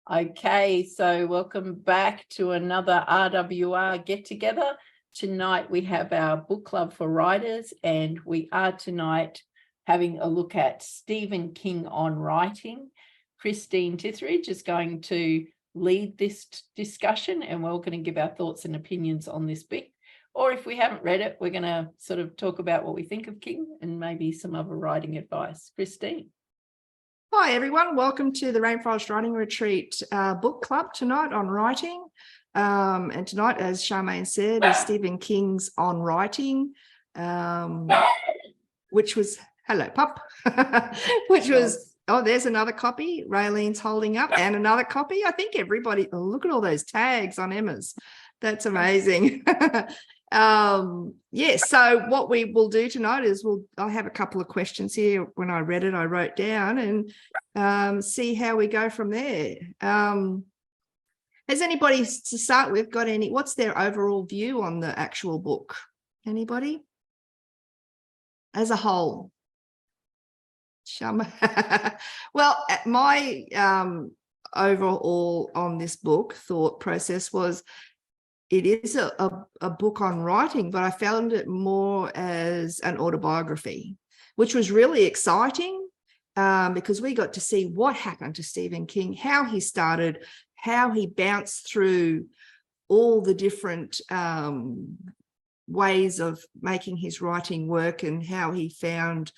Okay, so welcome back to another RWR get-together. Tonight we have our book club for writers, and we are tonight having a look at Stephen King on writing. Christine Tithridge is going to lead this discussion, and we're all going to give our thoughts and opinions on this book. Or if we haven't read it, we're going to sort of talk about what we think of King and maybe some other writing advice. Christine. Hi everyone, welcome to the Rainforest Writing Retreat book club tonight on writing. And tonight, as Charmaine said, is Stephen King's On Writing, which was, hello pup, which was, oh, there's another copy Raylene's holding up, and another copy. I think everybody, oh, look at all those tags on Emma's. That's amazing. Yes, so what we will do tonight is I have a couple of questions here. When I read it, I wrote down, and see how we go from there. Has anybody, to start with, got any, what's their overall view on the actual book? Anybody? As a whole? Well, my overall on this book thought process was, it is a book on writing, but I found it more as an autobiography, which was really exciting because we got to see what happened to Stephen King, how he started, how he bounced through all the different ways of making his writing work, and how he found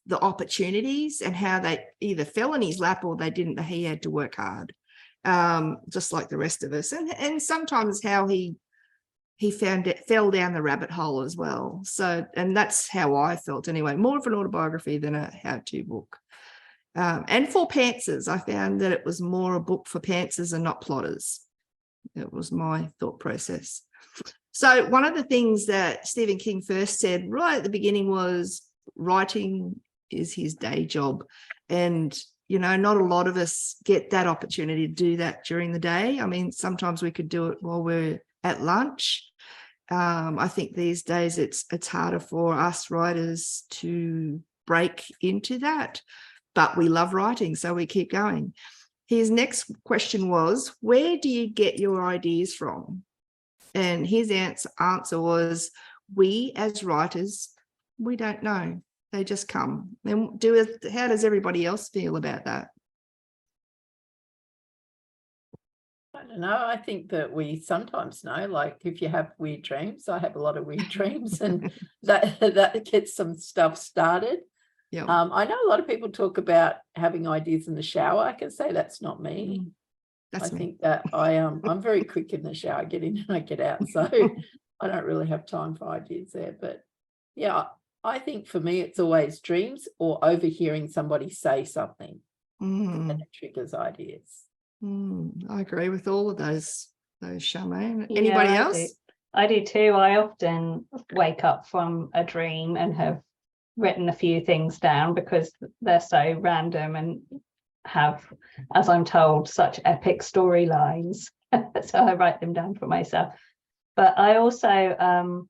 the opportunities and how they either fell in his lap or they didn't. He had to work hard. Just like the rest of us, and sometimes how he found it, fell down the rabbit hole as well. So, and that's how I felt anyway, more of an autobiography than a how-to book. And for pantsers, I found that it was more a book for pantsers and not plotters. It was my thought process. So one of the things that Stephen King first said right at the beginning was writing is his day job, and you know, not a lot of us get that opportunity to do that during the day. I mean, sometimes we could do it while we're at lunch. I think these days it's harder for us writers to break into that, but we love writing, so we keep going. His next question was, where do you get your ideas from? And his answer was, we as writers, we don't know. They just come. And how does everybody else feel about that? I don't know. I think that we sometimes know, like if you have weird dreams, I have a lot of weird dreams, and that gets some stuff started. Yeah. I know a lot of people talk about having ideas in the shower. I can say that's not me. That's I me. think that I'm very quick in the shower. I get in and I get out. So I don't really have time for ideas there. But yeah, I think for me, it's always dreams or overhearing somebody say something, and it triggers ideas. I agree with all of those, Charmaine. Anybody else? I do too. I often wake up from a dream and have written a few things down because they're so random and have, as I'm told, such epic storylines. So I write them down for myself. But I also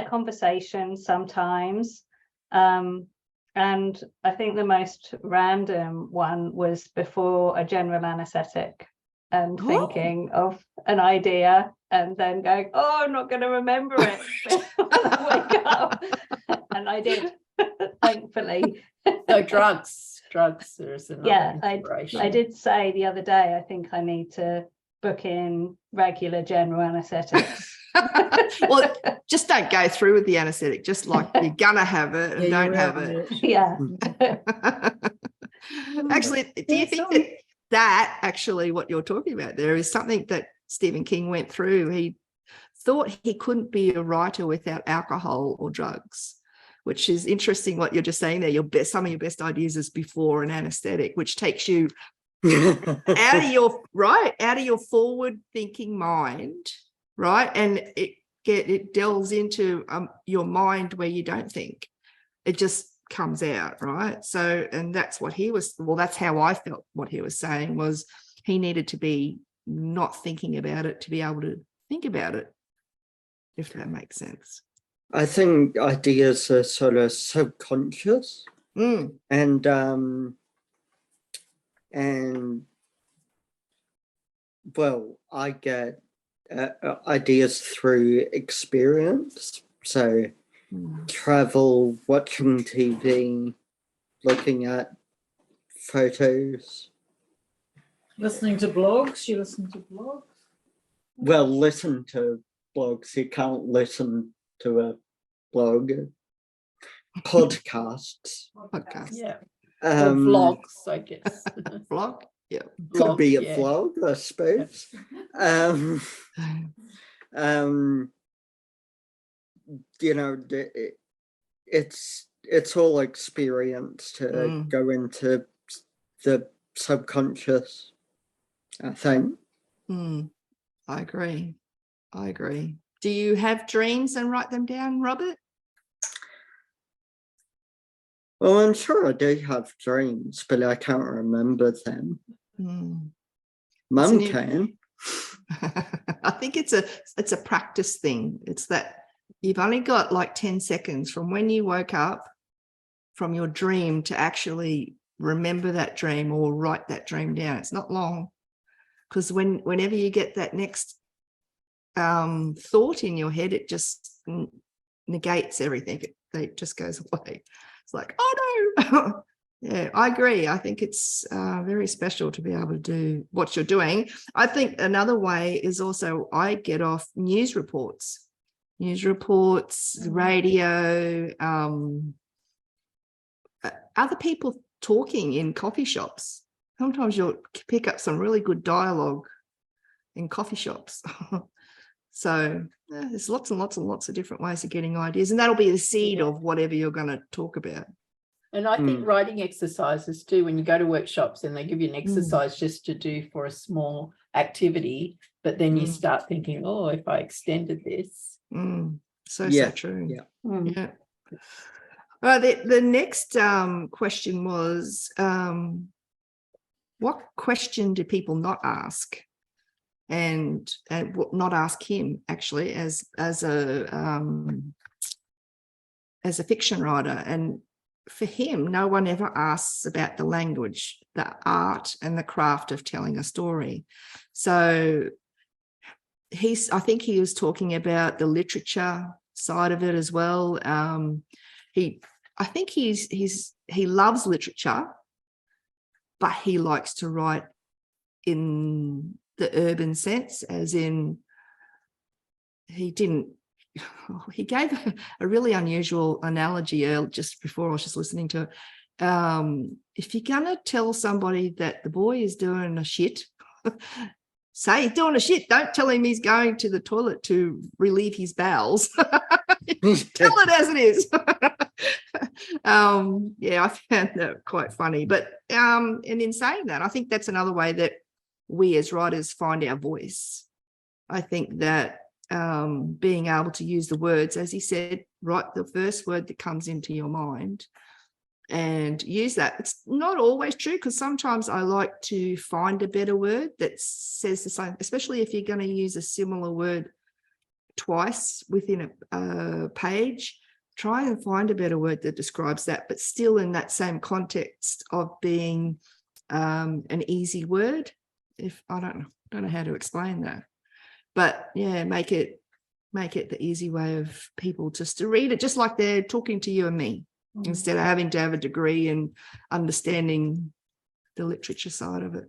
conversations sometimes, and I think the most random one was before a general anaesthetic, and thinking of an idea and then going, oh, I'm not going to remember it when I wake up. And I did, thankfully. So drugs, there's another inspiration. I did say the other day, I think I need to book in regular general anaesthetics. Well, just don't go through with the anaesthetic, just like you're gonna have it and don't have it. Yeah. Actually, do you think that actually what you're talking about there is something that Stephen King went through? He thought he couldn't be a writer without alcohol or drugs, which is interesting what you're just saying there. Some of your best ideas is before an anaesthetic, which takes you out of your forward thinking mind, right? And it delves into your mind where you don't think. It just comes out, right? So, and that's what that's how I felt what he was saying was he needed to be not thinking about it to be able to think about it, if that makes sense. I think ideas are sort of subconscious, and well, I get ideas through experience. So travel, watching TV, looking at photos. Listening to blogs. You listen to blogs? Well, listen to blogs. You can't listen to a blog. Podcasts. Podcast. Yeah. Or vlogs, I guess. Vlog. Yeah. Could be a yeah. vlog, I suppose. You know, it's all experience to go into the subconscious, I think. I agree. Do you have dreams and write them down, Robert? Well, I'm sure I do have dreams, but I can't remember them. Mum can. I think it's a practice thing. It's that you've only got like 10 seconds from when you woke up from your dream to actually remember that dream or write that dream down. It's not long, because whenever you get that next thought in your head, it just negates everything. It just goes away. It's like, oh no. Yeah, I agree. I think it's very special to be able to do what you're doing. I think another way is also I get off news reports, radio, other people talking in coffee shops. Sometimes you'll pick up some really good dialogue in coffee shops. So there's lots and lots and lots of different ways of getting ideas, and that'll be the seed of whatever you're going to talk about. And I think writing exercises too, when you go to workshops and they give you an exercise just to do for a small activity, but then you start thinking, oh, if I extended this. So true. Yeah. Well, the next question was, what question do people not ask? And not ask him, actually, as a fiction writer. And for him, no one ever asks about the language, the art and the craft of telling a story. So I think he was talking about the literature side of it as well. I think he loves literature, but he likes to write in the urban sense, as in he gave a really unusual analogy just before I was just listening to it. If you're going to tell somebody that the boy is doing a shit, say he's doing a shit. Don't tell him he's going to the toilet to relieve his bowels. Tell it as it is. I found that quite funny. But and in saying that, I think that's another way that we as writers find our voice. I think that being able to use the words, as he said, write the first word that comes into your mind and use that. It's not always true, because sometimes I like to find a better word that says the same, especially if you're going to use a similar word twice within a page. Try and find a better word that describes that, but still in that same context of being an easy word. If I don't know how to explain that, but yeah, make it the easy way of people just to read it, just like they're talking to you and me, instead of having to have a degree and understanding the literature side of it.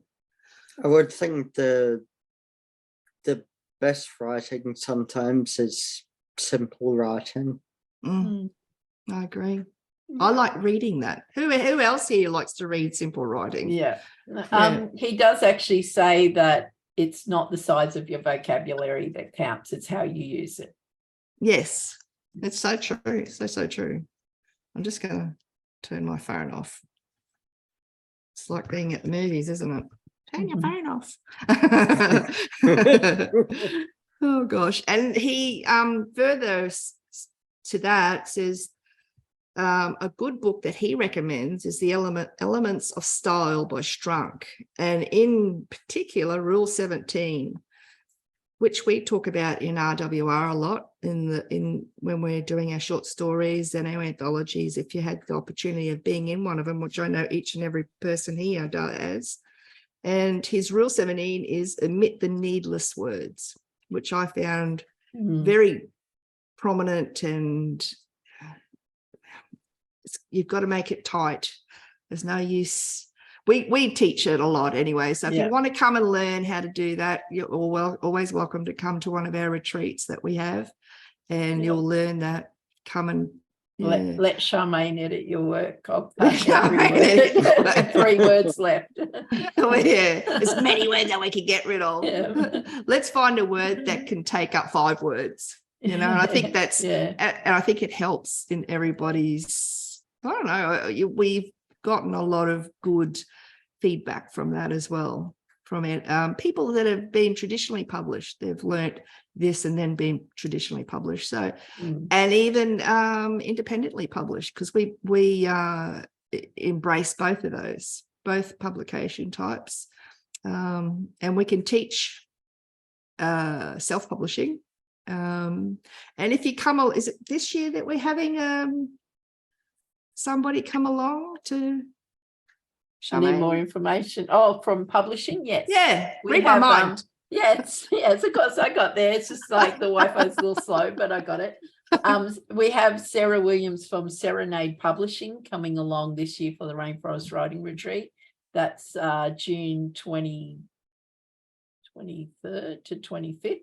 I would think the best writing sometimes is simple writing. I agree. I like reading that. Who else here likes to read simple writing? Yeah. He does actually say that it's not the size of your vocabulary that counts, it's how you use it. Yes, it's so true. So true. I'm just going to turn my phone off. It's like being at the movies, isn't it? Turn your phone off. Oh gosh. And he further to that says a good book that he recommends is The Elements of Style by Strunk, and in particular Rule 17, which we talk about in RWR a lot in when we're doing our short stories and our anthologies. If you had the opportunity of being in one of them, which I know each and every person here does, And his rule 17 is omit the needless words, which I found very prominent, and you've got to make it tight. There's no use. We teach it a lot anyway. So if you want to come and learn how to do that, you're always welcome to come to one of our retreats that we have, and you'll learn that. Come and let Charmaine edit your work. I'll Charmaine 3 words left. Oh, yeah, as many words that we can get rid of. Let's find a word that can take up 5 words. And I think that's, and I think it helps in everybody's, I don't know, we've gotten a lot of good feedback from that as well, from people that have been traditionally published. They've learnt this and then been traditionally published. So, and even independently published, because we embrace both of those, both publication types. And we can teach self-publishing. And if you come, is it this year that we're having somebody come along to I need more information. Oh, from publishing, yes. Yeah, We read have, my mind. Yes, of course I got there. It's just like the Wi-Fi's a little slow, but I got it. We have Sarah Williams from Serenade Publishing coming along this year for the Rainforest Writing Retreat. That's June 23rd to 25th.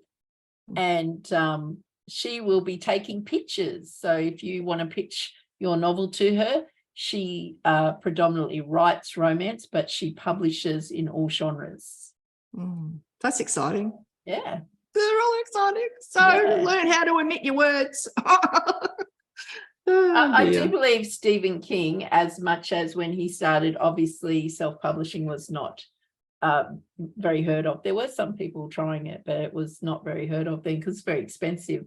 And she will be taking pictures. So if you want to pitch your novel to her, she predominantly writes romance, but she publishes in all genres. That's exciting. Yeah. They're all exciting. So learn how to omit your words. I do believe Stephen King, as much as when he started, obviously self-publishing was not very heard of. There were some people trying it, but it was not very heard of then because it's very expensive.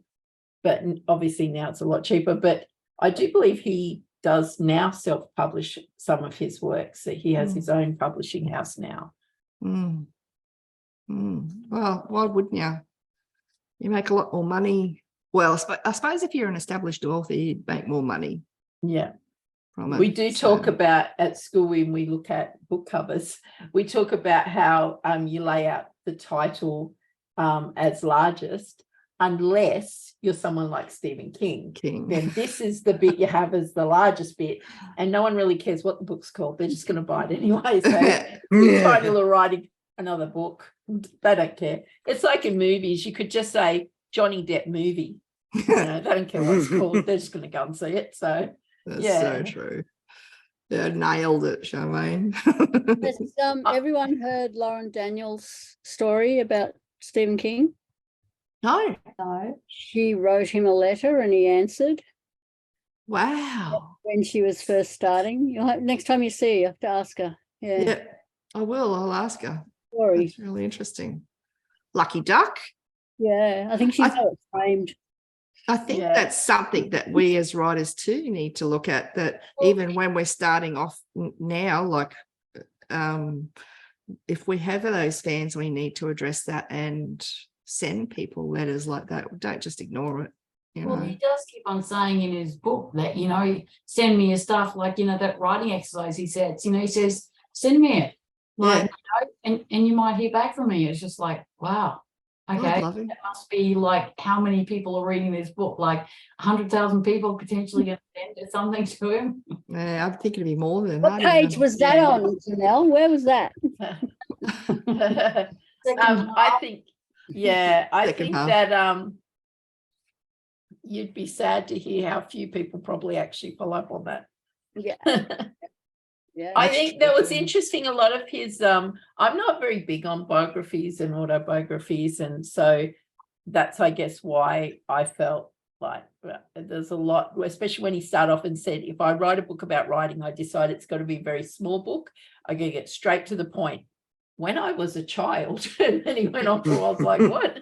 But obviously now it's a lot cheaper. But I do believe he does now self-publish some of his works. So he has his own publishing house now. Well, why wouldn't you? You make a lot more money. Well, I suppose if you're an established author, you'd make more money. Yeah. From it. We do talk about at school when we look at book covers, we talk about how you lay out the title as largest, unless you're someone like Stephen King. Then this is the bit you have as the largest bit, and no one really cares what the book's called. They're just going to buy it anyway. So you're trying to write another book. They don't care. It's like in movies. You could just say Johnny Depp movie. They don't care what it's called. They're just going to go and see it. So that's so true. Yeah, nailed it, Charmaine. Has everyone heard Lauren Daniels' story about Stephen King? No. She wrote him a letter and he answered. Wow. When she was first starting. Next time you see her, you have to ask her. Yeah, I will. I'll ask her. Story. That's really interesting. Lucky duck. Yeah, I think she's got it framed. I think that's something that we as writers too need to look at, that even when we're starting off now, like if we have those fans, we need to address that and send people letters like that. Don't just ignore it. Well, he does keep on saying in his book that, send me your stuff, like, that writing exercise he says, he says, send me it. Like, and you might hear back from me. It's just like, wow. Okay, that must be like how many people are reading this book? Like 100,000 people potentially going to send something to him. Yeah, I think it'd be more than that. What page was that on, Janelle? Where was that? I think that you'd be sad to hear how few people probably actually follow up on that. Yeah. I think that was interesting. A lot of his I'm not very big on biographies and autobiographies, and so that's, I guess, why I felt like there's a lot, especially when he started off and said, if I write a book about writing, I decide it's got to be a very small book. I'm going to get straight to the point. When I was a child, and then he went on for, I was like, what?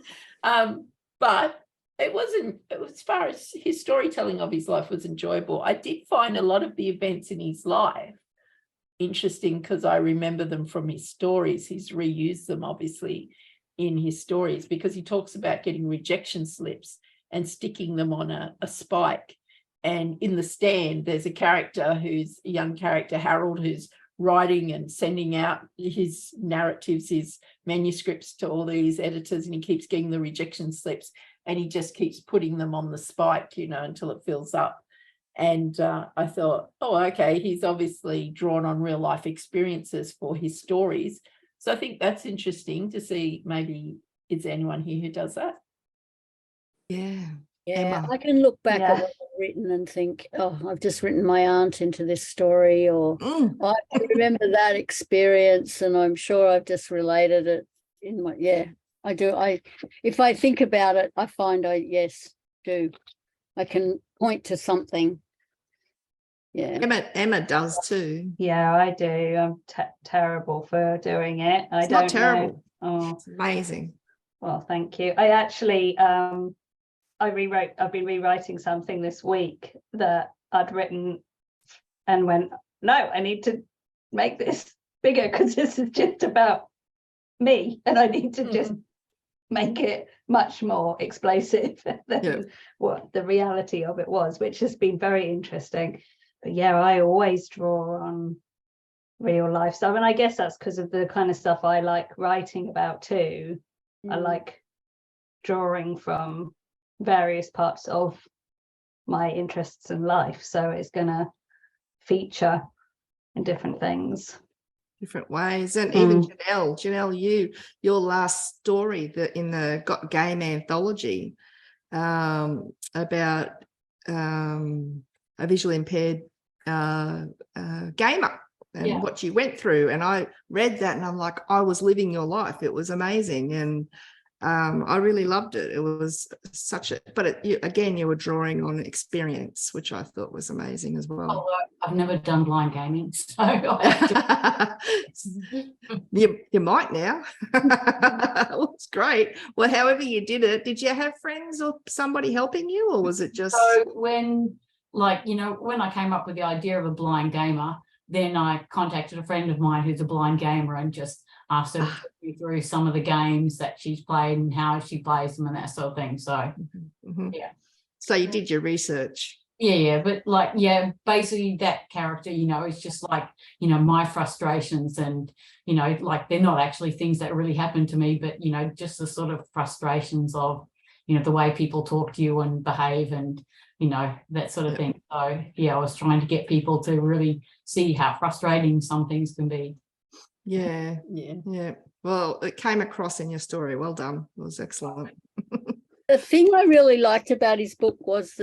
But it wasn't, as far as his storytelling of his life was enjoyable. I did find a lot of the events in his life interesting because I remember them from his stories. He's reused them obviously in his stories, because he talks about getting rejection slips and sticking them on a spike. And in The Stand, there's a character who's a young character, Harold, who's writing and sending out his narratives, his manuscripts to all these editors, and he keeps getting the rejection slips, and he just keeps putting them on the spike, you know, until it fills up. And I thought, oh, okay, he's obviously drawn on real life experiences for his stories. So I think that's interesting to see. Maybe is there anyone here who does that? Yeah. Yeah, Emma. I can look back Yeah. at what I've written and think, oh, I've just written my aunt into this story, or I remember that experience, and I'm sure I've just related it in my, I do. If I think about it, I find I can point to something. Yeah. Emma does too. Yeah, I do. I'm terrible for doing it. I It's don't not terrible. know. Oh, It's amazing. well, thank you. I actually I've been rewriting something this week that I'd written and went, no, I need to make this bigger because this is just about me, and I need to just make it much more explosive than what the reality of it was, which has been very interesting. But yeah, I always draw on real life stuff, and I guess that's because of the kind of stuff I like writing about too. I like drawing from various parts of my interests in life, so it's going to feature in different things, different ways. And even Janelle, your last story that in the Got Game anthology about a visually impaired gamer and what you went through, and I read that and I'm like, I was living your life. It was amazing, and I really loved it. It was such a, but you were drawing on experience, which I thought was amazing as well. Although I've never done blind gaming, so you might now. Well, it's great. Well, however you did it, did you have friends or somebody helping you, or was it just? So when I came up with the idea of a blind gamer, then I contacted a friend of mine who's a blind gamer and just asked her to talk me through some of the games that she's played and how she plays them and that sort of thing. So yeah. So you did your research. Yeah, but basically that character, is just like, my frustrations, and, like they're not actually things that really happen to me, but, just the sort of frustrations of, the way people talk to you and behave and, that sort of thing. So yeah, I was trying to get people to really see how frustrating some things can be. Yeah. Well, it came across in your story. Well done. It was excellent. The thing I really liked about his book was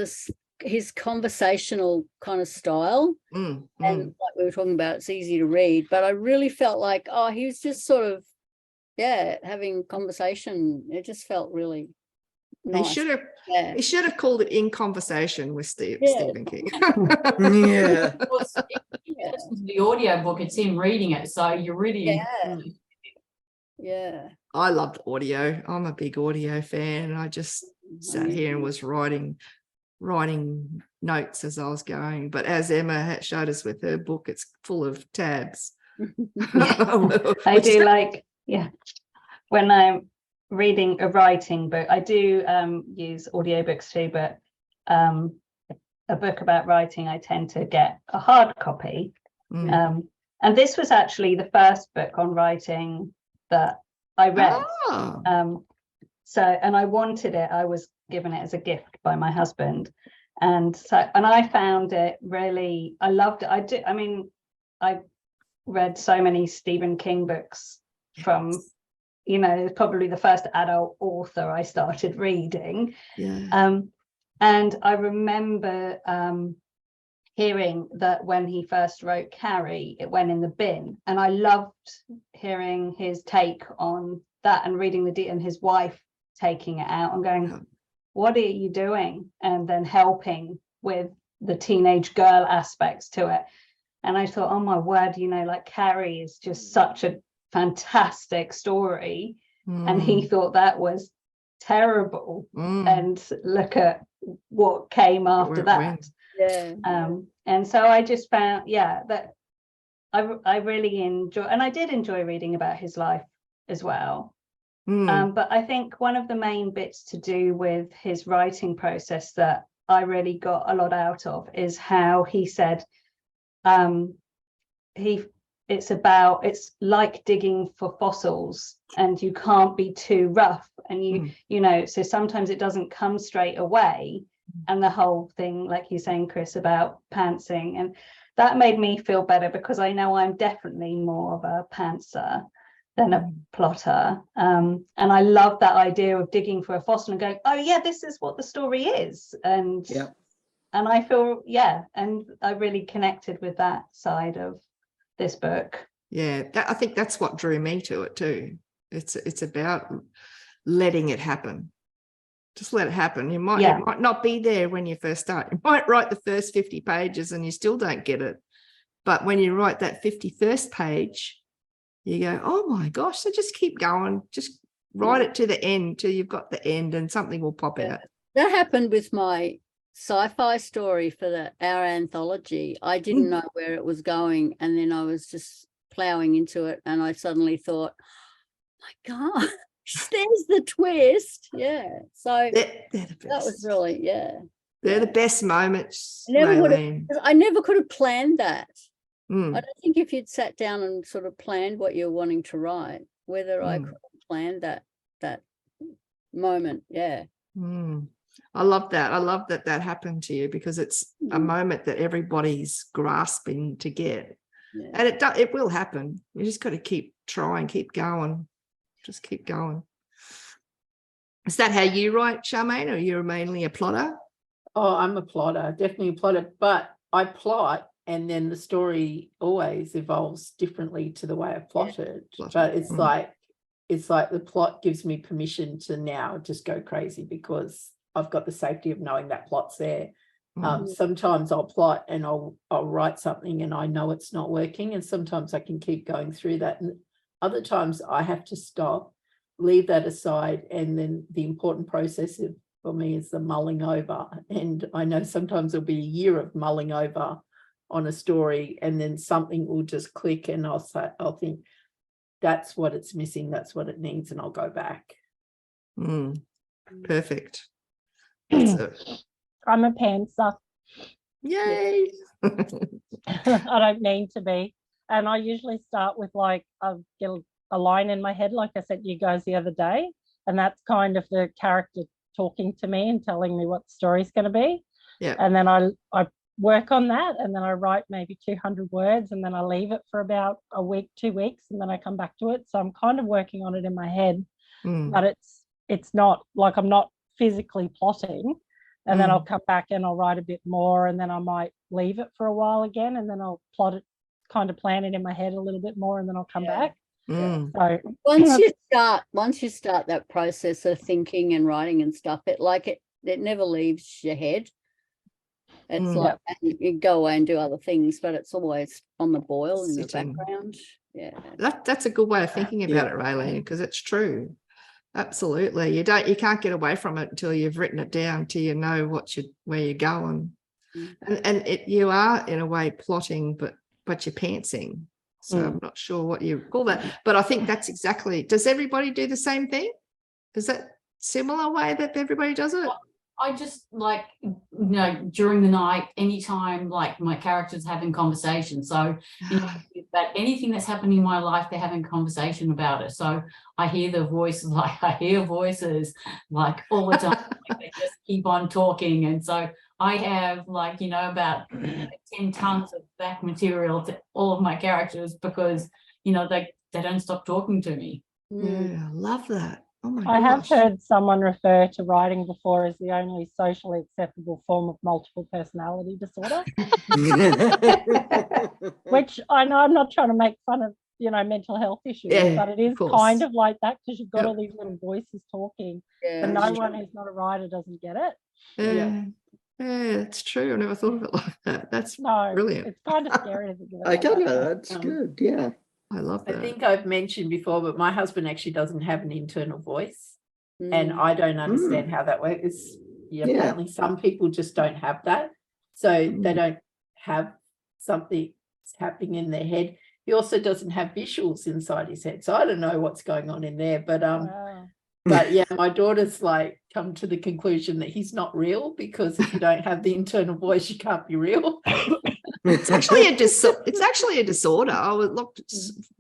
his conversational kind of style. And like we were talking about, it's easy to read, but I really felt like, he was just sort of, having conversation. It just felt really nice. He should have called it In Conversation with Stephen King. Yeah. Listen to the audio book, it's him reading it, so you're really I loved audio. I'm a big audio fan, and I just sat here and was writing notes as I was going. But as Emma showed us with her book, it's full of tabs. I do like when I'm reading a writing book, I do use audiobooks too, but a book about writing, I tend to get a hard copy. And this was actually the first book on writing that I read. And I wanted it. I was given it as a gift by my husband, and I found it really, I loved it. I read so many Stephen King books from probably the first adult author I started reading. And I remember hearing that when he first wrote Carrie, it went in the bin, and I loved hearing his take on that and reading and his wife taking it out and going, what are you doing? And then helping with the teenage girl aspects to it. And I thought, oh my word, like Carrie is just such a fantastic story. And he thought that was terrible. And look at what came after that. And so I just found that I really enjoy, and I did enjoy reading about his life as well. But I think one of the main bits to do with his writing process that I really got a lot out of is how he said he it's like digging for fossils, and you can't be too rough, and you know, so sometimes it doesn't come straight away, and the whole thing, like you're saying, Chris, about pantsing, and that made me feel better, because I know I'm definitely more of a pantser than a plotter, and I love that idea of digging for a fossil and going, oh yeah, this is what the story is, and I feel, and I really connected with that side of this book. I think that's what drew me to it too. It's about letting it happen. Just let it happen. It might not be there when you first start. You might write the first 50 pages and you still don't get it, but when you write that 51st page, you go, oh my gosh, so just keep going, just write it to the end till you've got the end, and something will pop out. That happened with my sci-fi story for our anthology. I didn't know where it was going, and then I was just plowing into it, and I suddenly thought, oh my gosh, there's the twist. So they're the best. That was really they're the best moments. I never could have planned that. I don't think if you'd sat down and sort of planned what you're wanting to write, whether I could have planned that moment. I love that. I love that happened to you, because it's a moment that everybody's grasping to get, and it will happen. You just got to keep trying, keep going, just keep going. Is that how you write, Charmaine, or you're mainly a plotter? Oh, I'm a plotter, definitely a plotter, but I plot, and then the story always evolves differently to the way I plotted. But it's like the plot gives me permission to now just go crazy, because I've got the safety of knowing that plot's there. Sometimes I'll plot and I'll write something and I know it's not working, and sometimes I can keep going through that, and other times I have to stop, leave that aside, and then the important process for me is the mulling over. And I know sometimes it'll be a year of mulling over on a story, and then something will just click, and I'll think that's what it's missing, that's what it needs, and I'll go back. Perfect. I'm a pantser. Yay. I don't need to be, and I usually start with, like, I'll get a line in my head, like I said to you guys the other day, and that's kind of the character talking to me and telling me what the story's going to be. And then I work on that, and then I write maybe 200 words, and then I leave it for about a week, 2 weeks, and then I come back to it. So I'm kind of working on it in my head, but it's not like I'm not physically plotting, and then I'll come back and I'll write a bit more, and then I might leave it for a while again, and then I'll plot it, kind of plan it in my head a little bit more, and then I'll come back. So once you start that process of thinking and writing and stuff, it never leaves your head. It's like you go away and do other things, but it's always on the boil in the background. That's a good way of thinking about it, Raylene, because it's true. Absolutely. You can't get away from it until you've written it down, till you know where you're going. And you are in a way plotting, but you're pantsing. So I'm not sure what you call that, but I think that's exactly. Does everybody do the same thing? Is that similar way that everybody does it? I just, like, during the night, anytime, like, my character's having conversation. So, about anything that's happening in my life, they're having conversation about it. So I hear the voices, like all the time. Like, they just keep on talking. And so I have, like, about 10 tons of back material to all of my characters, because, they don't stop talking to me. Yeah, I love that. Oh my I have gosh. heard someone refer to writing before as the only socially acceptable form of multiple personality disorder. Which I know, I'm not trying to make fun of, mental health issues, but it is kind of like that, because you've got all these little voices talking, and no one who's not a writer doesn't get it. Yeah, it's true. I never thought of it like that. That's brilliant. It's kind of scary to think about. I get it. That's good. Yeah. I love that. I think I've mentioned before, but my husband actually doesn't have an internal voice, and I don't understand how that works. Apparently some people just don't have that, so they don't have something happening in their head. He also doesn't have visuals inside his head, so I don't know what's going on in there. But but yeah, my daughter's like come to the conclusion that he's not real, because if you don't have the internal voice, you can't be real. It's actually a disorder. I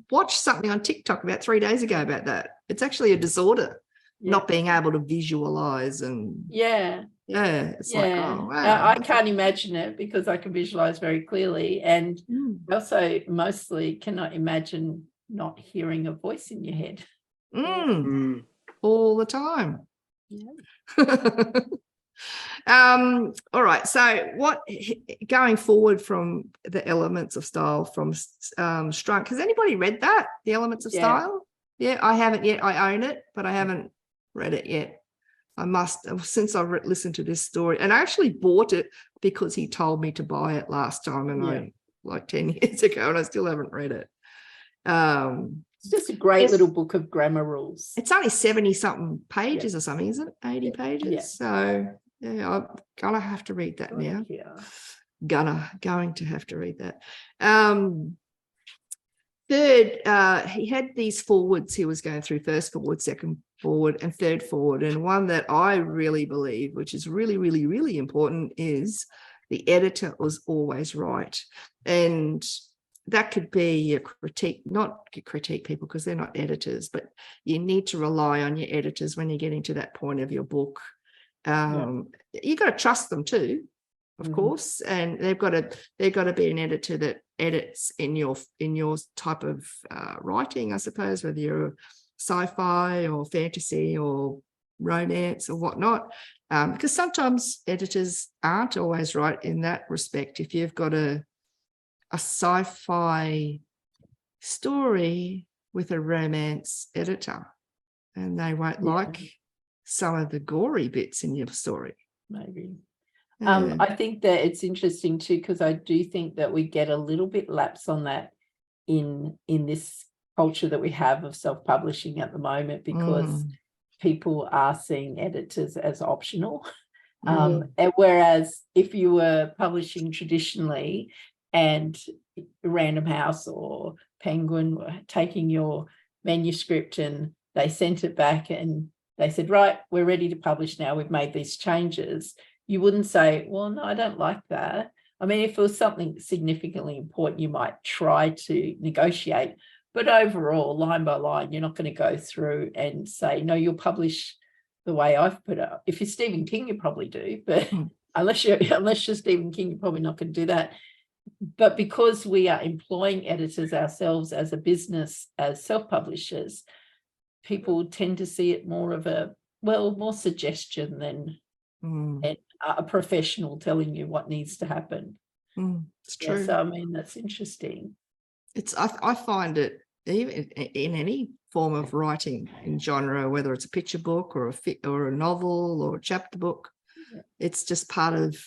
watched something on TikTok about 3 days ago about that. It's actually a disorder, not being able to visualize and it's like, oh wow. I can't imagine it because I can visualize very clearly, and also mostly cannot imagine not hearing a voice in your head all the time. All right, so what going forward from the elements of style from Strunk, has anybody read that, the elements of style? I haven't yet. I own it, but I haven't read it yet. I must, since I've listened to this story, and I actually bought it because he told me to buy it last time, and I like 10 years ago, and I still haven't read it. It's just a great little book of grammar rules. It's only 70 something pages or something, isn't it? 80 pages. So I'm gonna have to read that now. Going to have to read that. Third, he had these forwards he was going through: first forward, second forward, and third forward. And one that I really believe, which is really, really, really important, is the editor was always right. And that could be a critique, not critique people because they're not editors, but you need to rely on your editors when you're getting to that point of your book. You got to trust them too, of course, and they've got to be an editor that edits in your type of writing, I suppose, whether you're sci-fi or fantasy or romance or whatnot, because sometimes editors aren't always right in that respect. If you've got a sci-fi story with a romance editor, and they won't like some of the gory bits in your story. Maybe. I think that it's interesting too, because I do think that we get a little bit lapse on that in this culture that we have of self-publishing at the moment, because people are seeing editors as optional. And whereas if you were publishing traditionally and Random House or Penguin were taking your manuscript and they sent it back and they said, right, we're ready to publish now, we've made these changes, you wouldn't say, well, no, I don't like that. I mean, if it was something significantly important, you might try to negotiate, but overall, line by line, you're not going to go through and say, no, you'll publish the way I've put it. If you're Stephen King, you probably do, but unless you're Stephen King, you're probably not going to do that. But because we are employing editors ourselves as a business, as self-publishers, people tend to see it more of more suggestion than a professional telling you what needs to happen. It's true. So I mean, that's interesting. I find it, even in any form of writing in genre, whether it's a picture book or a novel or a chapter book, it's just part of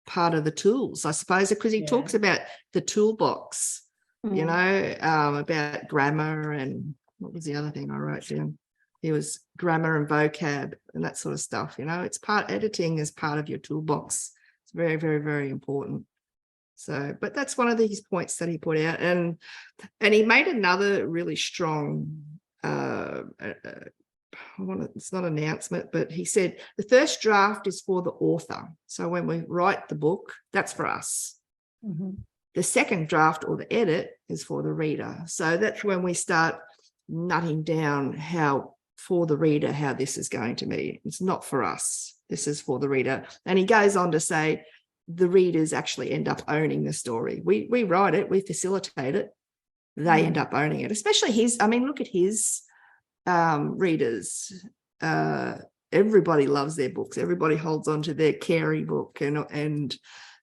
the tools, I suppose, because he talks about the toolbox, about grammar, and what was the other thing I wrote down? It was grammar and vocab and that sort of stuff. It's editing is part of your toolbox. It's very, very, very important. So, but that's one of these points that he put out, and he made another really strong. It's not an announcement, but he said the first draft is for the author. So when we write the book, that's for us. The second draft or the edit is for the reader. So that's when we start nutting down for the reader how this is going to be. It's not for us. This is for the reader. And he goes on to say the readers actually end up owning the story. We write it, we facilitate it. They end up owning it, especially look at his readers. Everybody loves their books. Everybody holds on to their Carey book and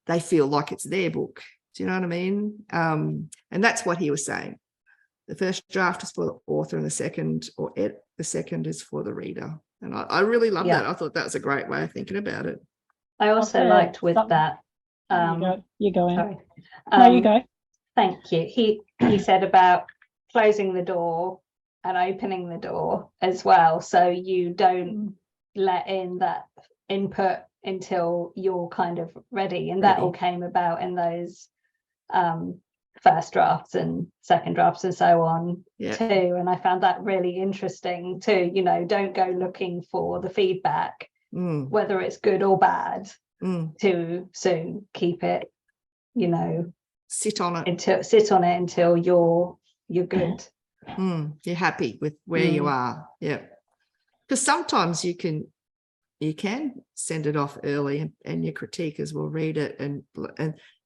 they feel like it's their book. Do you know what I mean? And that's what he was saying. The first draft is for the author, and the second is for the reader. And I really love that. I thought that was a great way of thinking about it. I also liked with that. You go in. Sorry. No, you go. Thank you. He said about closing the door and opening the door as well, so you don't let in that input until you're kind of ready. And that all came about in those first drafts and second drafts and so on too. And I found that really interesting too. Don't go looking for the feedback, whether it's good or bad, too soon. Keep it you know, sit on it until you're good. You're happy with where you are. Yeah, because sometimes you can send it off early, and your critiquers will read it, and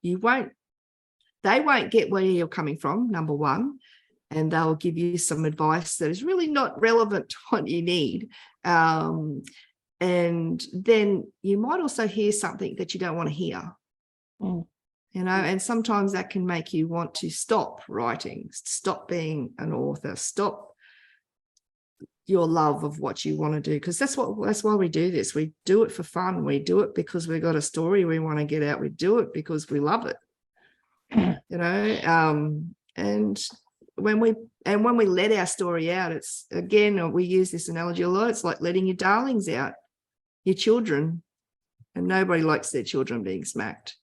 they won't get where you're coming from, number one, and they'll give you some advice that is really not relevant to what you need. And then you might also hear something that you don't want to hear. You know, and sometimes that can make you want to stop writing, stop being an author, stop your love of what you want to do, because that's why we do this. We do it for fun. We do it because we've got a story we want to get out. We do it because we love it. You know, and when we let our story out, it's, again, we use this analogy a lot. It's like letting your darlings out, your children, and nobody likes their children being smacked.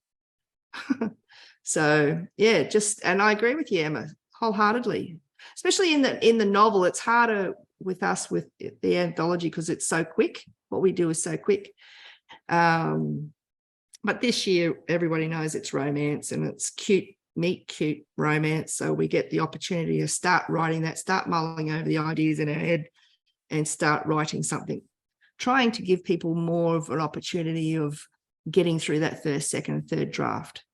So yeah, and I agree with you, Emma, wholeheartedly. Especially in the novel, it's harder with us with the anthology because it's so quick. What we do is so quick. But this year, everybody knows it's romance, and it's cute romance. So we get the opportunity to start writing that, start mulling over the ideas in our head, and start writing something, trying to give people more of an opportunity of getting through that first, second, and third draft.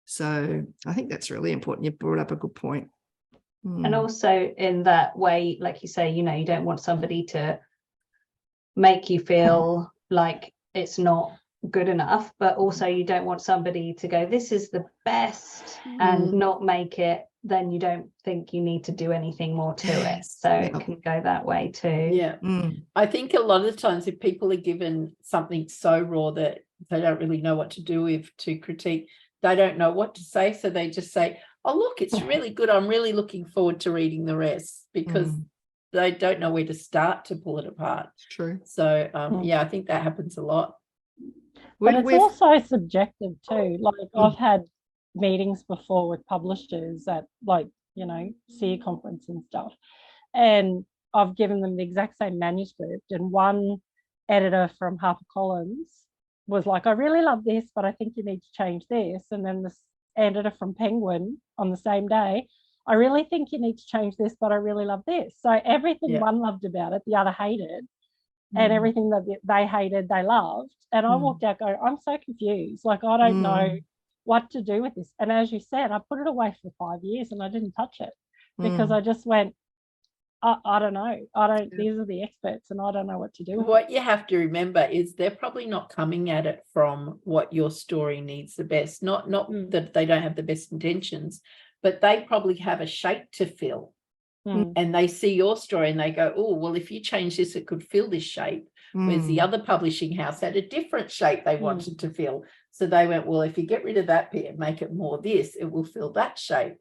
So I think that's really important. You brought up a good point. And also in that way, like you say, you know, you don't want somebody to make you feel like it's not good enough, but also you don't want somebody to go, this is the best, and not make it. Then you don't think you need to do anything more to it. So it can go that way too. Yeah. I think a lot of the times if people are given something so raw that they don't really know what to do with to critique, they don't know what to say. So they just say, oh, look, it's really good. I'm really looking forward to reading the rest, because they don't know where to start to pull it apart. True. So yeah, I think that happens a lot. But it's also subjective too. Like I've had meetings before with publishers at, like, you know, SEER conference and stuff, and I've given them the exact same manuscript, and one editor from HarperCollins was like, I really love this, but I think you need to change this. And then this editor from Penguin on the same day, I really think you need to change this, but I really love this. So everything one loved about it, the other hated, and everything that they hated, they loved. And I walked out going, I'm so confused. Like, I don't know what to do with this. And as you said, I put it away for 5 years and I didn't touch it, because I just went, I don't know. These are the experts and I don't know what to do with what you have to remember is they're probably not coming at it from what your story needs the best. Not that they don't have the best intentions, but they probably have a shape to fill. And they see your story and they go, oh, well, if you change this, it could fill this shape. Whereas the other publishing house had a different shape they wanted to fill. So they went, well, if you get rid of that bit and make it more this, it will fill that shape.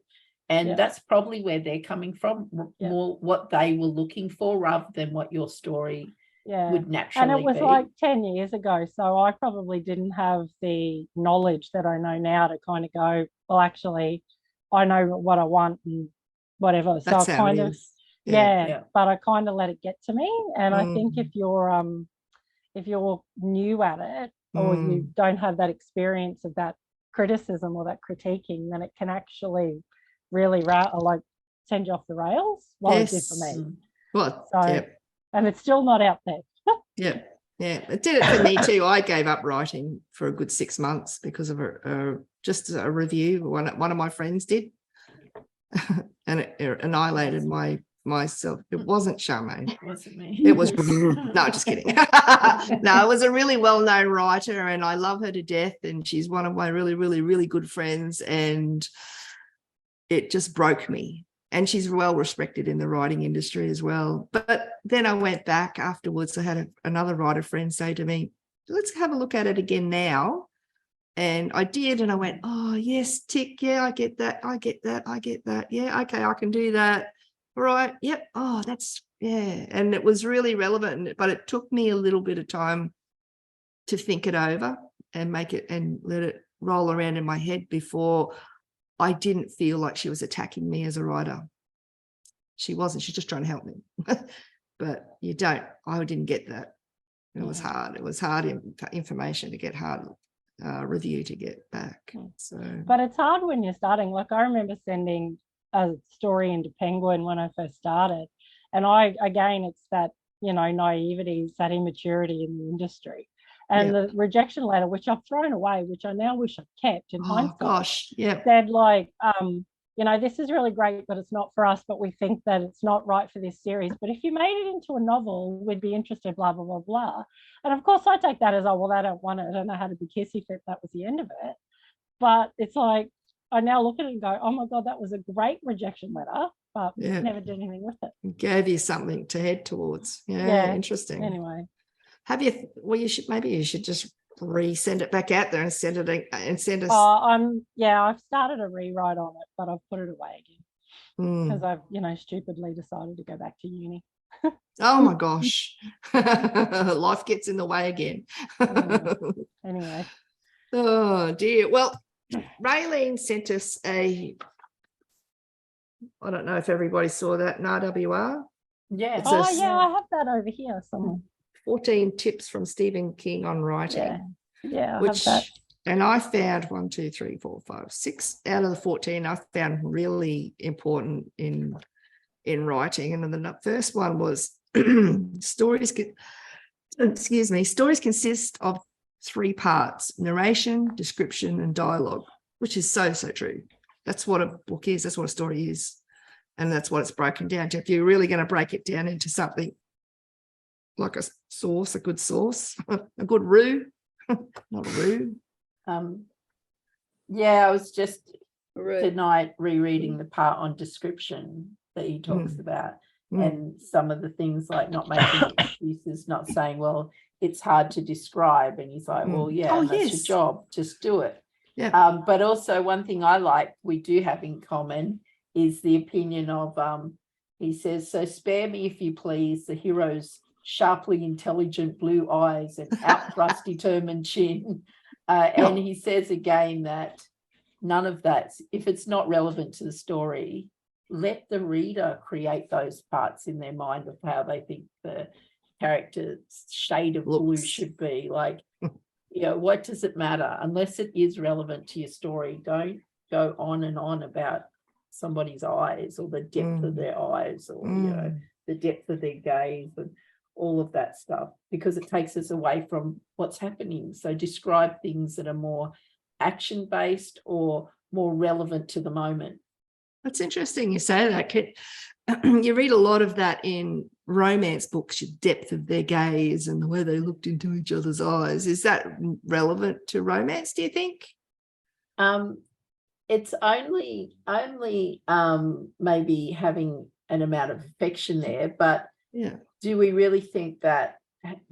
And that's probably where they're coming from, more what they were looking for rather than what your story would naturally be. And it was like 10 years ago. So I probably didn't have the knowledge that I know now to kind of go, well, actually, I know what I want and whatever. So I kind of, but I kind of let it get to me. And I think if you're new at it, or you don't have that experience of that criticism or that critiquing, then it can actually really like send you off the rails. Well, it did for me. Well, and it's still not out there. It did it for me too. I gave up writing for a good 6 months because of just a review one of my friends did, and it annihilated myself. It wasn't Charmaine. It wasn't me. It was no, just kidding. No, it was a really well-known writer, and I love her to death, and she's one of my really, really, really good friends, and it just broke me. And she's well respected in the writing industry as well. But then I went back afterwards. I had another writer friend say to me, let's have a look at it again now. And I did, and I went, oh yes, tick, yeah, I get that, yeah, okay, I can do that. All right, yep, oh, that's, and it was really relevant, but it took me a little bit of time to think it over and make it and let it roll around in my head before I didn't feel like she was attacking me as a writer. She wasn't, she's just trying to help me. But I didn't get that. It was hard. It was hard information to get hard. review to get back. So, but it's hard when you're starting. Like I remember sending a story into Penguin when I first started, and it's that, you know, naivety, it's that immaturity in the industry. And the rejection letter, which I've thrown away, which I now wish I'd kept in hindsight. Gosh, yeah. Said like, you know, this is really great, but it's not for us, but we think that it's not right for this series. But if you made it into a novel, we'd be interested, blah, blah, blah, blah. And of course I take that as, oh, well, they don't want it. I don't know how to be kissy fit. That was the end of it. But it's like, I now look at it and go, oh my God, that was a great rejection letter, but never did anything with it. It gave you something to head towards. Yeah, interesting. Anyway. Have you, well, you should just resend it back out there and send us. I've started a rewrite on it, but I've put it away again because I've, you know, stupidly decided to go back to uni. Oh my gosh. Life gets in the way again. Anyway. Oh dear. Well, Raylene sent us I don't know if everybody saw that, an RWR. Yeah. I have that over here somewhere. 14 tips from Stephen King on writing. Yeah, I have that. And I found 1, 2, 3, 4, 5, 6 out of the 14 I found really important in writing. And then the first one was stories consist of 3 parts: narration, description, and dialogue, which is so true. That's what a book is. That's what a story is. And that's what it's broken down to. If you're really going to break it down into something like a good sauce, a good roux, not a roux. I was just tonight rereading the part on description that he talks about, and some of the things like not making excuses, not saying, well, it's hard to describe, and he's like, well, that's your job, just do it. But also one thing I like we do have in common is the opinion of he says, so spare me if you please the hero's sharply intelligent blue eyes and outthrust determined chin. And he says again that none of that, if it's not relevant to the story, let the reader create those parts in their mind of how they think the character's shade of blue should be. Like, you know, what does it matter? Unless it is relevant to your story, don't go on and on about somebody's eyes or the depth of their eyes or, you know, the depth of their gaze and all of that stuff, because it takes us away from what's happening. So describe things that are more action-based or more relevant to the moment. That's interesting you say that. You read a lot of that in romance books, your depth of their gaze and the way they looked into each other's eyes. Is that relevant to romance, do you think? It's only maybe having an amount of affection there, but do we really think that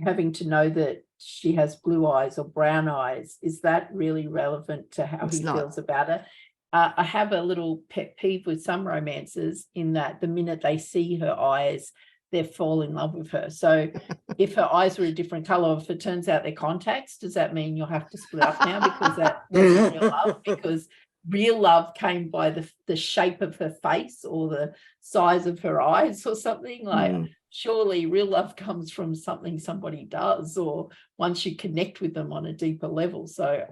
having to know that she has blue eyes or brown eyes, is that really relevant to how he feels about her? I have a little pet peeve with some romances in that the minute they see her eyes, they fall in love with her. So if her eyes were a different color, if it turns out they're contacts, does that mean you'll have to split up now because that wasn't real love? Because real love came by the shape of her face or the size of her eyes or something. Like surely real love comes from something somebody does, or once you connect with them on a deeper level. So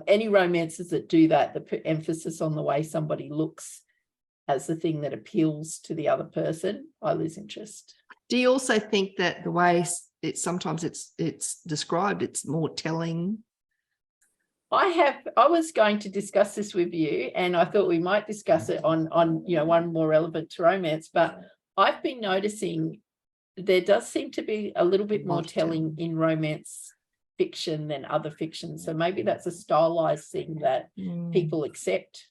any romances that do that, the emphasis on the way somebody looks as the thing that appeals to the other person, I lose interest. Do you also think that the way sometimes it's described, it's more telling? I was going to discuss this with you, and I thought we might discuss it on one more relevant to romance, but I've been noticing there does seem to be a little bit more telling in romance fiction than other fiction. So maybe that's a stylized thing that people accept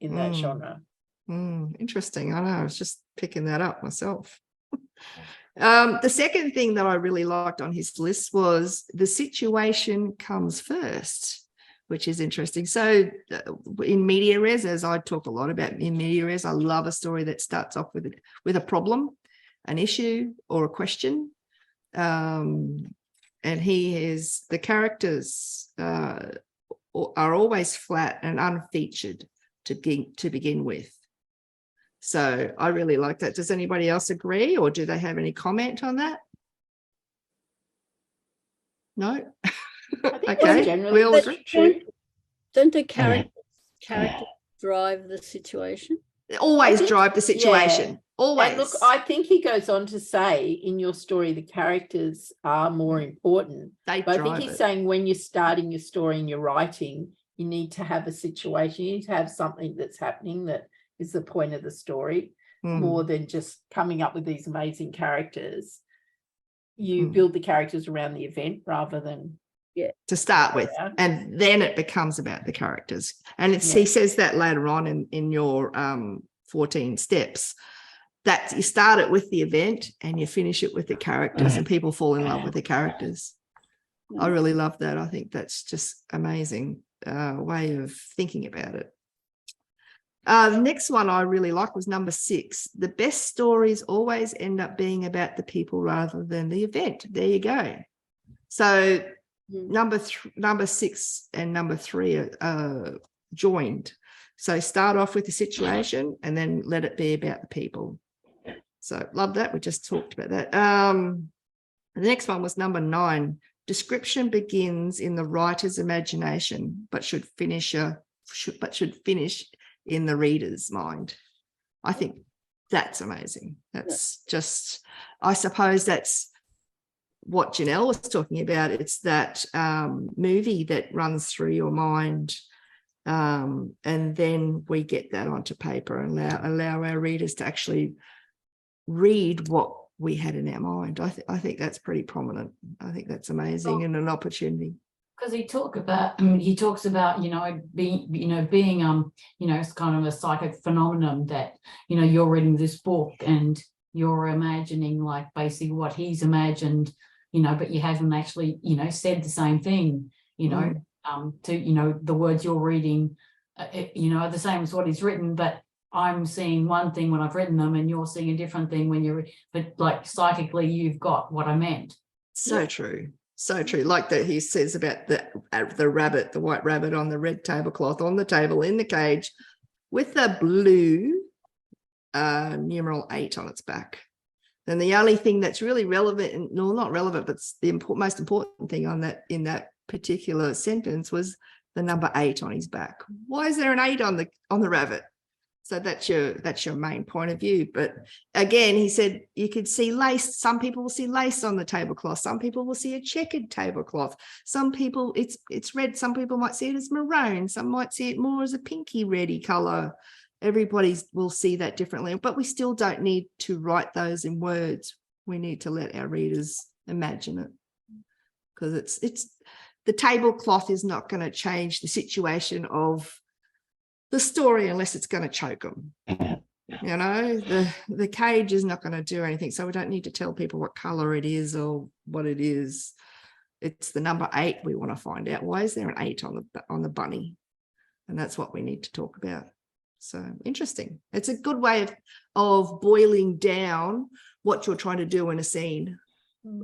in that genre. Interesting. I know, I was just picking that up myself. The second thing that I really liked on his list was the situation comes first, which is interesting. So in media res, as I talk a lot about in media res, I love a story that starts off with a problem, an issue, or a question. And the characters are always flat and unfeatured to begin with. So I really like that. Does anybody else agree, or do they have any comment on that? No? I think Okay, that's generally we all agree. true. Don't the characters drive the situation? Always think- drive the situation. Always. And look, I think he goes on to say in your story, the characters are more important. They But I think drive he's it. saying when you're starting your story and you're writing, you need to have a situation, you need to have something that's happening that is the point of the story, more than just coming up with these amazing characters. You build the characters around the event rather than to start with, and then it becomes about the characters. And it's he says that later on in your 14 steps, that you start it with the event and you finish it with the characters, and people fall in love with the characters. I really love that. I think that's just amazing way of thinking about it. The next one I really like was number 6. The best stories always end up being about the people rather than the event. There you go. So number 6 and number 3 are joined. So start off with the situation and then let it be about the people. So love that. We just talked about that. The next one was number 9. Description begins in the writer's imagination, but should finish in the reader's mind. I think that's amazing. That's just, I suppose that's what Janelle was talking about. It's that movie that runs through your mind, and then we get that onto paper and allow our readers to actually read what we had in our mind. I think that's pretty prominent. I think that's amazing and an opportunity. Because he talks about being it's kind of a psychic phenomenon that you're reading this book and you're imagining like basically what he's imagined, but you haven't actually said the same thing, to the words you're reading are the same as what he's written, but I'm seeing one thing when I've written them and you're seeing a different thing when but like psychically you've got what I meant. So true. So true. Like that he says about the rabbit, the white rabbit on the red tablecloth on the table in the cage with the blue numeral 8 on its back. And the only thing that's really relevant, no, not relevant, but the most important thing in that particular sentence was the number 8 on his back. Why is there an 8 on the rabbit? So that's your main point of view. But again, he said you could see lace. Some people will see lace on the tablecloth. Some people will see a checkered tablecloth. Some people it's red. Some people might see it as maroon. Some might see it more as a pinky reddy color. Everybody will see that differently. But we still don't need to write those in words. We need to let our readers imagine it, because it's the tablecloth is not going to change the situation of the story unless it's going to choke them. The cage is not going to do anything, so we don't need to tell people what color it is or what it is. It's the number 8 we want to find out. Why is there an 8 on the bunny? And that's what we need to talk about. So interesting. It's a good way of boiling down what you're trying to do in a scene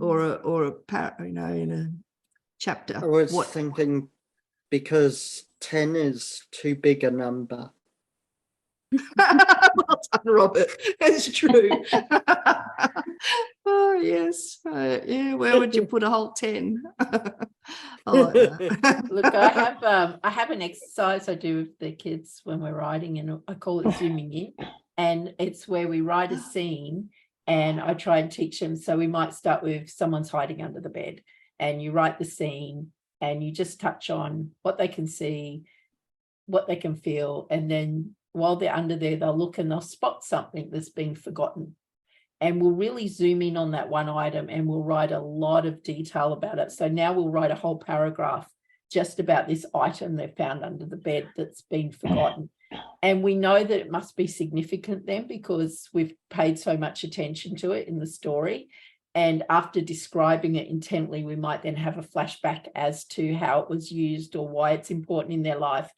or in a chapter. I was thinking, because 10 is too big a number. Well done, Robert. That's true. Oh yes. Yeah, where would you put a whole 10? I like that. Look, I have an exercise I do with the kids when we're writing, and I call it zooming in, and it's where we write a scene and I try and teach them. So we might start with someone's hiding under the bed, and you write the scene and you just touch on what they can see, what they can feel, and then while they're under there, they'll look and they'll spot something that's been forgotten. And we'll really zoom in on that one item and we'll write a lot of detail about it. So now we'll write a whole paragraph just about this item they've found under the bed that's been forgotten. And we know that it must be significant then because we've paid so much attention to it in the story. And after describing it intently, we might then have a flashback as to how it was used or why it's important in their life.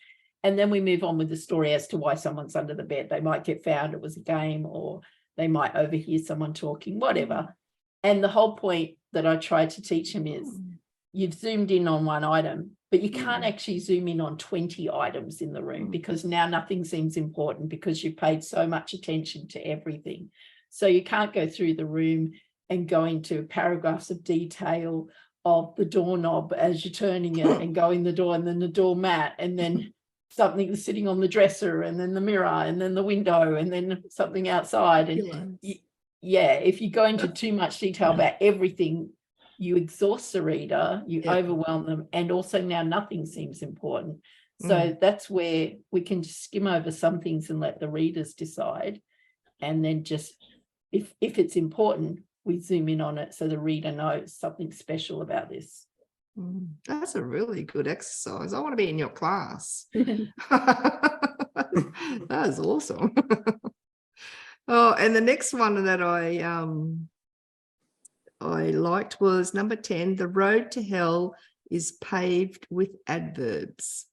And then we move on with the story as to why someone's under the bed. They might get found it was a game, or they might overhear someone talking, whatever. And the whole point that I try to teach them is you've zoomed in on one item, but you can't actually zoom in on 20 items in the room, because now nothing seems important because you've paid so much attention to everything. So you can't go through the room and go into paragraphs of detail of the doorknob as you're turning it and go in the door, and then the doormat, and then something that's sitting on the dresser, and then the mirror, and then the window, and then something outside. And if you go into too much detail about everything, you exhaust the reader, you overwhelm them, and also now nothing seems important. So that's where we can just skim over some things and let the readers decide. And then just, if it's important, we zoom in on it so the reader knows something special about this. That's a really good exercise. I want to be in your class. That is awesome. Oh, and the next one that I liked was number 10. The road to hell is paved with adverbs.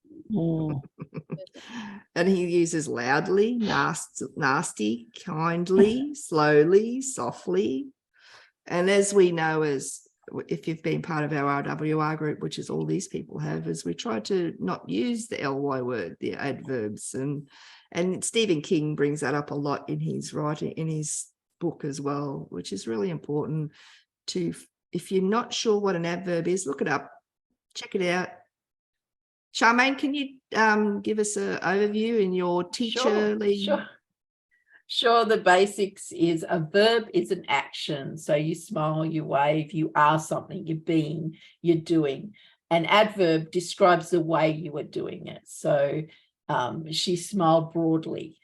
And he uses loudly, nasty, kindly, slowly, softly. And as we know, as if you've been part of our RWR group, which is all these people have, is we try to not use the ly word, the adverbs. And Stephen King brings that up a lot in his writing, in his book as well, which is really important to, if you're not sure what an adverb is, look it up, check it out. Charmaine, can you give us an overview in your teacherly? Sure. The basics is a verb is an action. So you smile, you wave, you are something, you're being, you're doing. An adverb describes the way you are doing it. So she smiled broadly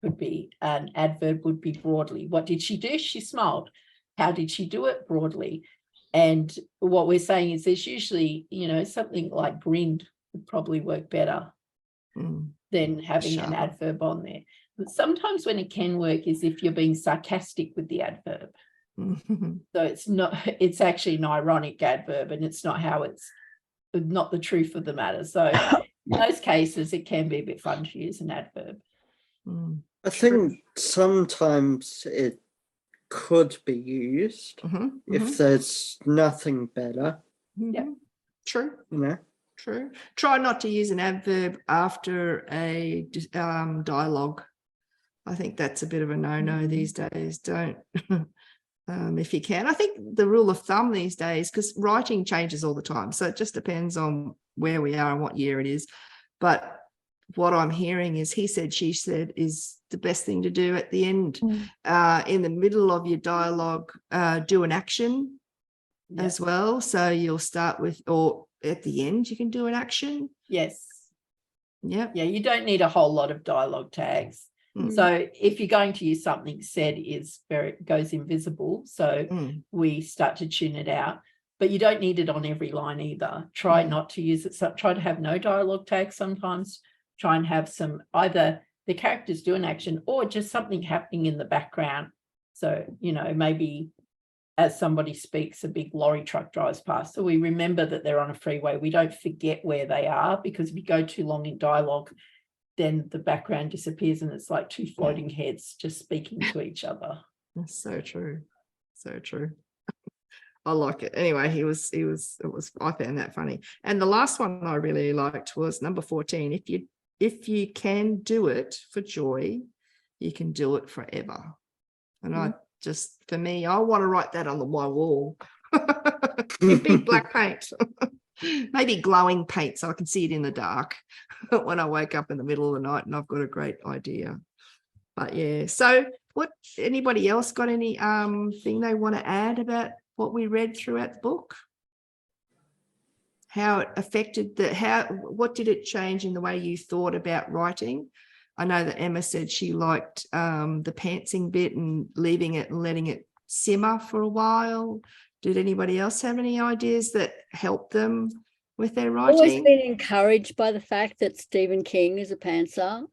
would be an adverb, would be broadly. What did she do? She smiled. How did she do it? Broadly. And what we're saying is there's usually, something like grinned would probably work better than having an adverb on there. But sometimes when it can work is if you're being sarcastic with the adverb. So it's actually an ironic adverb, and it's not not the truth of the matter. So in those cases, it can be a bit fun to use an adverb. I think sometimes it could be used if there's nothing better. Yeah, true. True. Try not to use an adverb after a dialogue. I think that's a bit of a no-no these days. Don't, if you can. I think the rule of thumb these days, because writing changes all the time, so it just depends on where we are and what year it is. But what I'm hearing is he said, she said is the best thing to do at the end. In the middle of your dialogue, do an action as well. So you'll start with, or at the end, you can do an action. Yes. Yeah. Yeah, you don't need a whole lot of dialogue tags. So if you're going to use something, said goes invisible. So we start to tune it out. But you don't need it on every line either. Try not to use it. So try to have no dialogue tags sometimes. Try and have some, either the characters do an action or just something happening in the background. So, maybe as somebody speaks, a big lorry truck drives past. So we remember that they're on a freeway. We don't forget where they are, because if you go too long in dialogue, then the background disappears and it's like two floating heads just speaking to each other. That's so true. So true. I like it. Anyway, I found that funny. And the last one I really liked was number 14. If you can do it for joy, you can do it forever. And for me, I want to write that on my wall in big black paint. Maybe glowing paint so I can see it in the dark when I wake up in the middle of the night and I've got a great idea. But yeah, so anybody else got any thing they want to add about what we read throughout the book? How it affected what did it change in the way you thought about writing? I know that Emma said she liked the pantsing bit and leaving it and letting it simmer for a while. Did anybody else have any ideas that helped them with their writing? Always been encouraged by the fact that Stephen King is a pantser.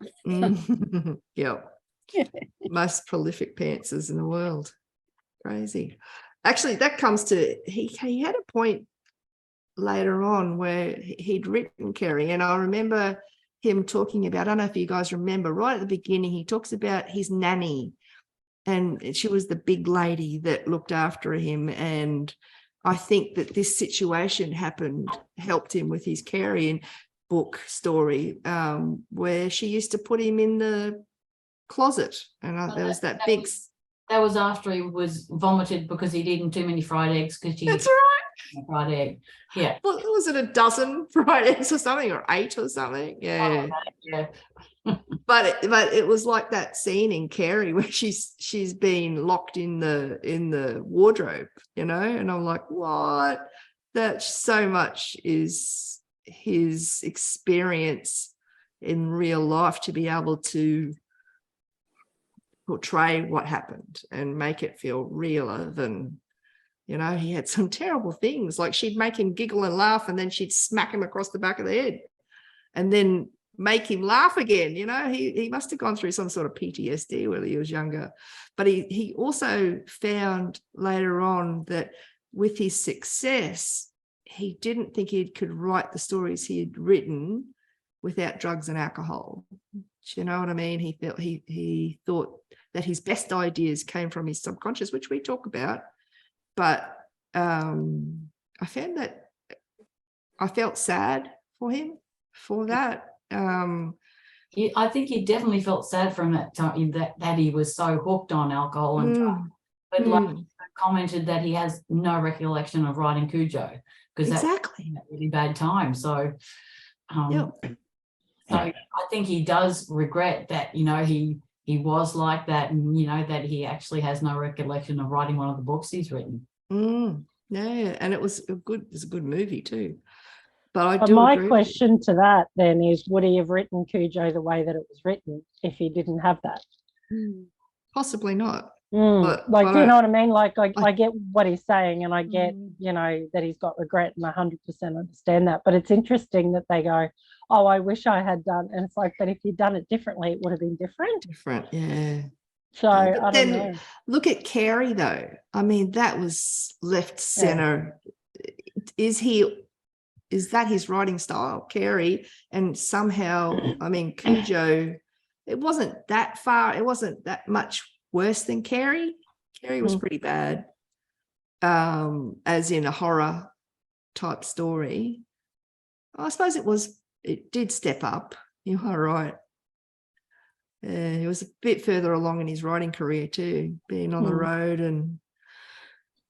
Yeah. Most prolific pantsers in the world. Crazy. Actually, that comes to, he had a point later on where he'd written Kerry, and I remember him talking about, I don't know if you guys remember, right at the beginning, he talks about his nanny, and she was the big lady that looked after him. And I think that this situation helped him with his Carrie book story, where she used to put him in the closet. And there was that big... That was after he was vomited because he'd eaten too many fried eggs. That's right. fried egg. Yeah. Well, was it a dozen fried eggs or something, or 8 or something? Yeah. Yeah. But it was like that scene in Carrie where she's been locked in the wardrobe, and I'm like, what? That so much is his experience in real life to be able to portray what happened and make it feel realer than, he had some terrible things, like she'd make him giggle and laugh and then she'd smack him across the back of the head and then make him laugh again. He must have gone through some sort of PTSD when he was younger. But he also found later on that with his success, he didn't think he could write the stories he had written without drugs and alcohol. Do you know what I mean? He thought that his best ideas came from his subconscious, which we talk about. But I found that I felt sad for him for that. I think he definitely felt sad from that time that he was so hooked on alcohol and drugs. But like commented that he has no recollection of writing Cujo because that's a really bad time. So, so I think he does regret that, he was like that, and that he actually has no recollection of writing one of the books he's written. Yeah, and it was a good movie too. But my question to that then is, would he have written Cujo the way that it was written if he didn't have that? Possibly not. But you know what I mean? Like I get what he's saying, and I get, that he's got regret, and I 100% understand that. But it's interesting that they go, oh, I wish I had done. And it's like, but if you'd done it differently, it would have been different. Yeah. So I don't know. Look at Carrie, though. I mean, that was left center. Yeah. Is that his writing style, Carrie? And somehow, I mean, Cujo, it wasn't that far. It wasn't that much worse than Carrie. Carrie was pretty bad, as in a horror type story. I suppose it did step up. You are right. He was a bit further along in his writing career too, being on the road, and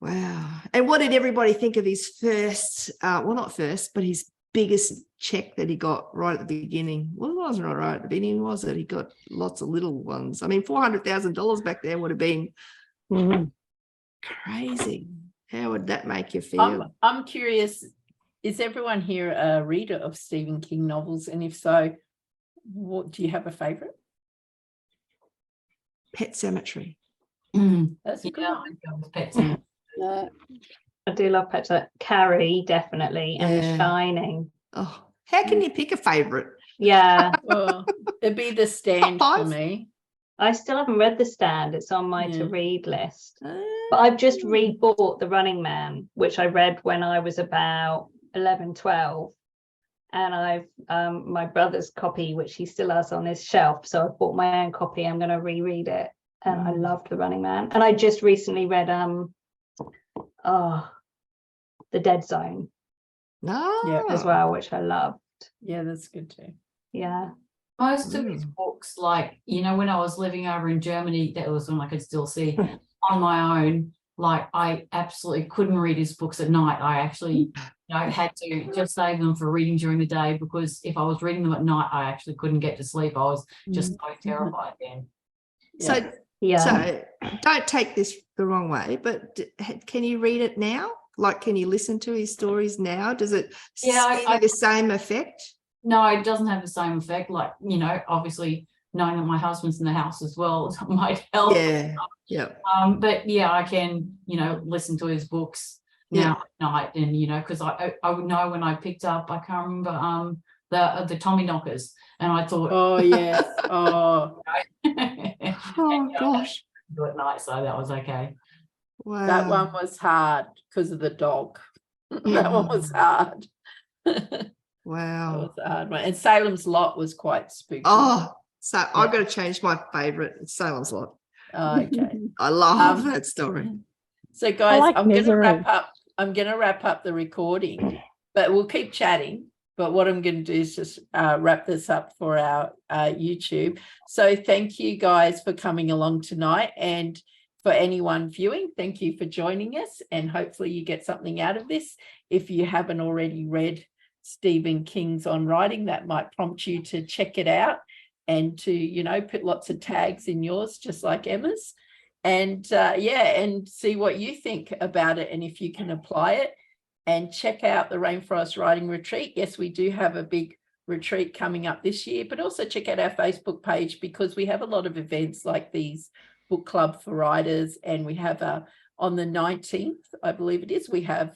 wow. And what did everybody think of his first, not first, but his biggest check that he got right at the beginning? Well, it wasn't right at the beginning, was it? He got lots of little ones. I mean, $400,000 back then would have been crazy. How would that make you feel? I'm curious, is everyone here a reader of Stephen King novels? And if so, what do you have a favorite? Pet Sematary. That's a good one. Pet Sematary. I do love Pet Sematary. Carrie, definitely, and The Shining. Oh, how can you pick a favorite? Yeah. Well, it'd be The Stand for me. I still haven't read The Stand. It's on my to-read list. But I've just rebought The Running Man, which I read when I was about 11, 12. And I've my brother's copy, which he still has on his shelf. So I've bought my own copy. I'm going to reread it. And I loved The Running Man. And I just recently read The Dead Zone as well, which I loved. Yeah, that's good too. Yeah. Most of his books, like, when I was living over in Germany, that was when I could still see on my own, like I absolutely couldn't read his books at night. I actually had to just save them for reading during the day, because if I was reading them at night, I actually couldn't get to sleep. I was just so terrified then. So don't take this the wrong way, but can you read it now? Like, can you listen to his stories now? Does it have the same effect? No, it doesn't have the same effect. Like, obviously knowing that my husband's in the house as well might help. Yeah. But I can, listen to his books now at night, and because I would know when I picked up, I can't remember the Tommy Knockers, and I thought, gosh, do it at night, so that was okay. Wow, that one was hard because of the dog. That one was hard. Wow, that was a hard one. And Salem's Lot was quite spooky. So I've got to change my favorite. It's Salem's Lot. Okay. I love that story. So guys, like I'm going to wrap up the recording, but we'll keep chatting. But what I'm going to do is just wrap this up for our YouTube. So thank you guys for coming along tonight. And for anyone viewing, thank you for joining us, and hopefully you get something out of this. If you haven't already read Stephen King's On Writing, that might prompt you to check it out and to, you know, put lots of tags in yours, just like Emma's, and and see what you think about it and if you can apply it. And check out the Rainforest Writing Retreat. Yes, we do have a big retreat coming up this year, but also check out our Facebook page, because we have a lot of events like these book club for writers, and we have on the 19th, I believe it is, we have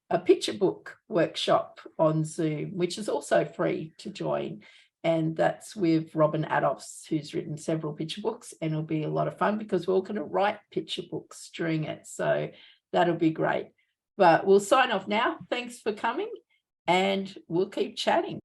a picture book workshop on Zoom, which is also free to join, and that's with Robin Adolphs, who's written several picture books, and it'll be a lot of fun because we're all going to write picture books during it, so that'll be great. But we'll sign off now. Thanks for coming, and we'll keep chatting.